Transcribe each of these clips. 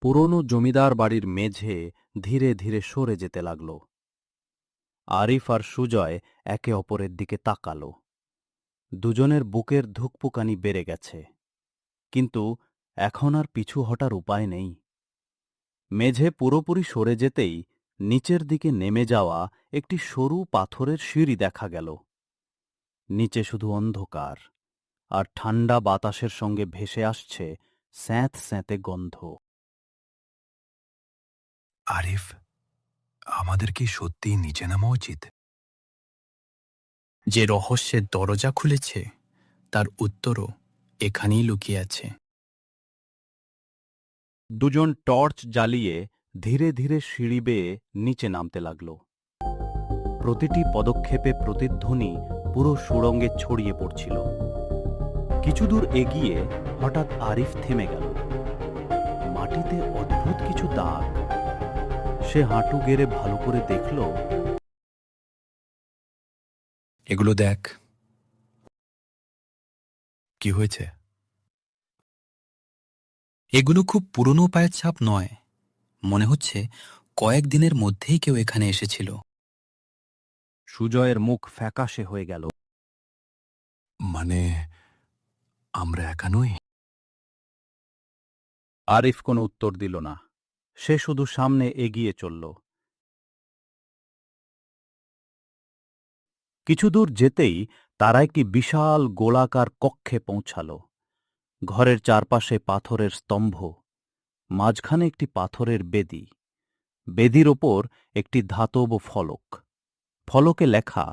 পুরনো জমিদার বাড়ির মেঝে ধীরে ধীরে সরে যেতে লাগল। আরিফ আর সুজয় একে অপরের দিকে তাকাল। দুজনের বুকের ধুকপুকানি বেড়ে গেছে, কিন্তু এখন আর পিছু হটার উপায় নেই। মেঝে পুরোপুরি সরে যেতেই নিচের দিকে নেমে যাওয়া একটি সরু পাথরের সিঁড়ি দেখা গেল। নিচে শুধু অন্ধকার, আর ঠান্ডা বাতাসের সঙ্গে ভেসে আসছে স্যাঁত স্যাঁতে গন্ধ। আরিফ, আমাদের কি সত্যিই নিচে নামা উচিত? যে রহস্যের দরজা খুলেছে তার উত্তরও এখানেই লুকিয়ে আছে। দুজন টর্চ জ্বালিয়ে ধীরে ধীরে সিঁড়ি বেয়ে নিচে নামতে লাগল। প্রতিটি পদক্ষেপে প্রতিধ্বনি পুরো সুড়ঙ্গে ছড়িয়ে পড়ছিল। কিছু দূর এগিয়ে হঠাৎ আরিফ থেমে গেল। মাটিতে অদ্ভুত কিছু দাগ। সে হাঁটু গেড়ে ভালো করে দেখল। এগুলো দেখ। কি হয়েছে? এগুলো খুব পুরনো পায়ের ছাপ নয়, মনে হচ্ছে কয়েকদিনের মধ্যেই কেউ এখানে এসেছিল। সুজয়ের মুখ ফ্যাকাশে হয়ে গেল। মানে, আমরা একা নই? আরিফ কোনো উত্তর দিল না। সে শুধু সামনে এগিয়ে চলল। কিছু দূর যেতেই তারা একটি বিশাল গোলাকার কক্ষে পৌঁছাল। ঘরের চারপাশে পাথরের স্তম্ভ, মাঝখানে একটি পাথরের বেদি। বেদির ওপর একটি ধাতব ফলক। ফলকে লেখা,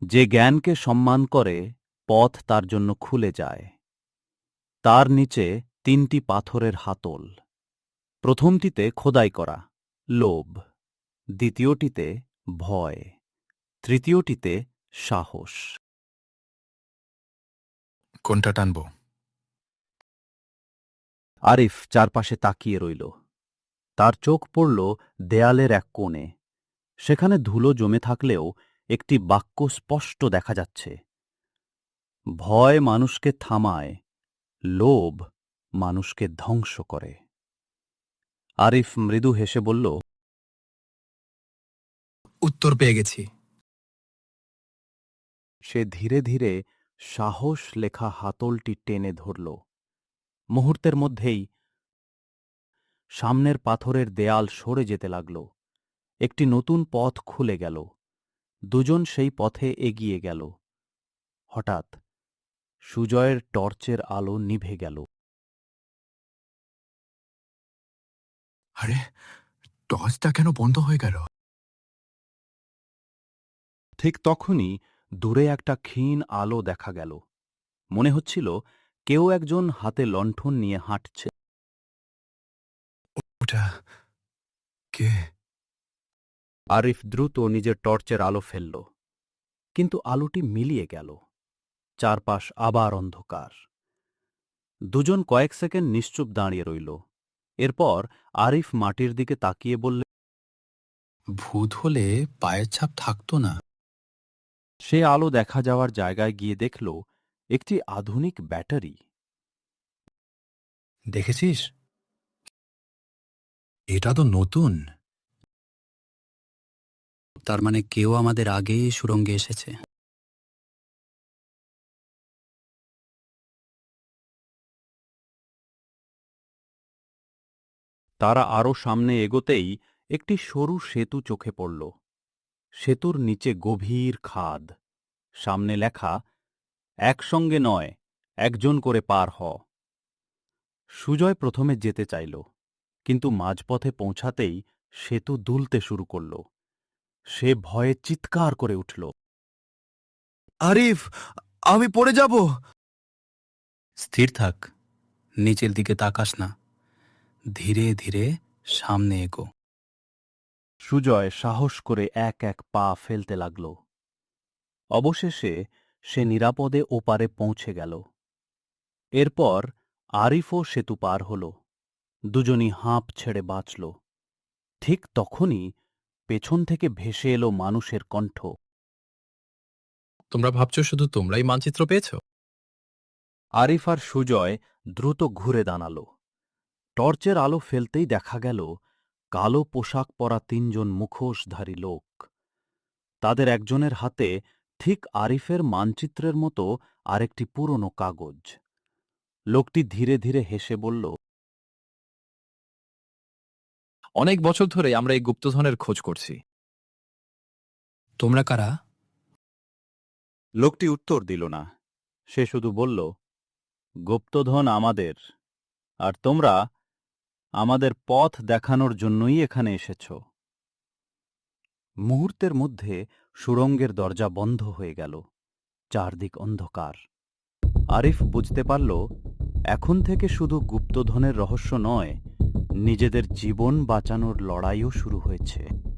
যে জ্ঞানকে সম্মান করে পথ তার জন্য খুলে যায়। তার নিচে তিনটি পাথরের হাতল। প্রথমটিতে খোদাই করা লোভ, দ্বিতীয়টিতে ভয়, তৃতীয়টিতে সাহস। কোনটা টানব? আরিফ চারপাশে তাকিয়ে রইল। তার চোখ পড়ল দেয়ালের এক কোণে। সেখানে ধুলো জমে থাকলেও একটি বাক্য স্পষ্ট দেখা যাচ্ছে, ভয় মানুষকে থামায়, লোভ মানুষকে ধ্বংস করে। আরিফ মৃদু হেসে বলল, উত্তর পেয়ে গেছি। সে ধীরে ধীরে সাহস লেখা হাতলটি টেনে ধরল। মুহূর্তের মধ্যেই সামনের পাথরের দেয়াল সরে যেতে লাগল। একটি নতুন পথ খুলে গেল। দুজন সেই পথে এগিয়ে গেল। হঠাৎ সুজয়ের টর্চের আলো নিভে গেল। আরে, টর্চটা কেন বন্ধ হয়ে গেল? ঠিক তখনই দূরে একটা ক্ষীণ আলো দেখা গেল। মনে হচ্ছিল কেউ একজন হাতে লণ্ঠন নিয়ে হাঁটছে। ওটা কে? আরিফ দ্রুত নিজের টর্চের আলো ফেলল, কিন্তু আলোটি মিলিয়ে গেল। চারপাশ আবার অন্ধকার। দুজন কয়েক সেকেন্ড নিশ্চুপ দাঁড়িয়ে রইল। এরপর আরিফ মাটির দিকে তাকিয়ে বললে, ভূত হলে পায়ের ছাপ থাকতো না। সে আলো দেখা যাওয়ার জায়গায় গিয়ে দেখল একটি আধুনিক ব্যাটারি। দেখেছিস? এটা তো নতুন। তার মানে কেউ আমাদের আগেই সুড়ঙ্গে এসেছে। তারা আরও সামনে এগোতেই একটি সরু সেতু চোখে পড়ল। সেতুর নিচে গভীর খাদ। সামনে লেখা, একসঙ্গে নয়, একজন করে পার হ। সুজয় প্রথমে যেতে চাইল, কিন্তু মাঝপথে পৌঁছাতেই সেতু দুলতে শুরু করল। সে ভয়ে চিৎকার করে উঠল। আরিফ, আমি পড়ে যাব! স্থির থাক, নিচের দিকে তাকাস না। ধীরে ধীরে সামনে এগো। সুজয় সাহস করে এক এক পা ফেলতে লাগল। অবশেষে সে নিরাপদে ওপারে পৌঁছে গেল। এরপর আরিফও সেতু পার হল। দুজনই হাঁপ ছেড়ে বাঁচল। ঠিক তখনই পেছন থেকে ভেসে এলো মানুষের কণ্ঠ। তোমরা ভাবছো শুধু তোমরাই মানচিত্র পেয়েছো? আরিফ আর সুজয় দ্রুত ঘুরে দাঁড়াল। টর্চের আলো ফেলতেই দেখা গেল কালো পোশাক পরা ৩ জন মুখোশধারী লোক। তাদের একজনের হাতে ঠিক আরিফের মানচিত্রের মতো আরেকটি পুরনো কাগজ। লোকটি ধীরে ধীরে হেসে বলল, অনেক বছর ধরে আমরা এই গুপ্তধনের খোঁজ করছি। তোমরা কারা? লোকটি উত্তর দিল না। সে শুধু বলল, গুপ্তধন আমাদের, আর তোমরা আমাদের পথ দেখানোর জন্যই এখানে এসেছ। মুহূর্তের মধ্যে সুড়ঙ্গের দরজা বন্ধ হয়ে গেল। চারদিক অন্ধকার। আরিফ বুঝতে পারল, এখন থেকে শুধু গুপ্তধনের রহস্য নয়, নিজেদের জীবন বাঁচানোর লড়াইও শুরু হয়েছে।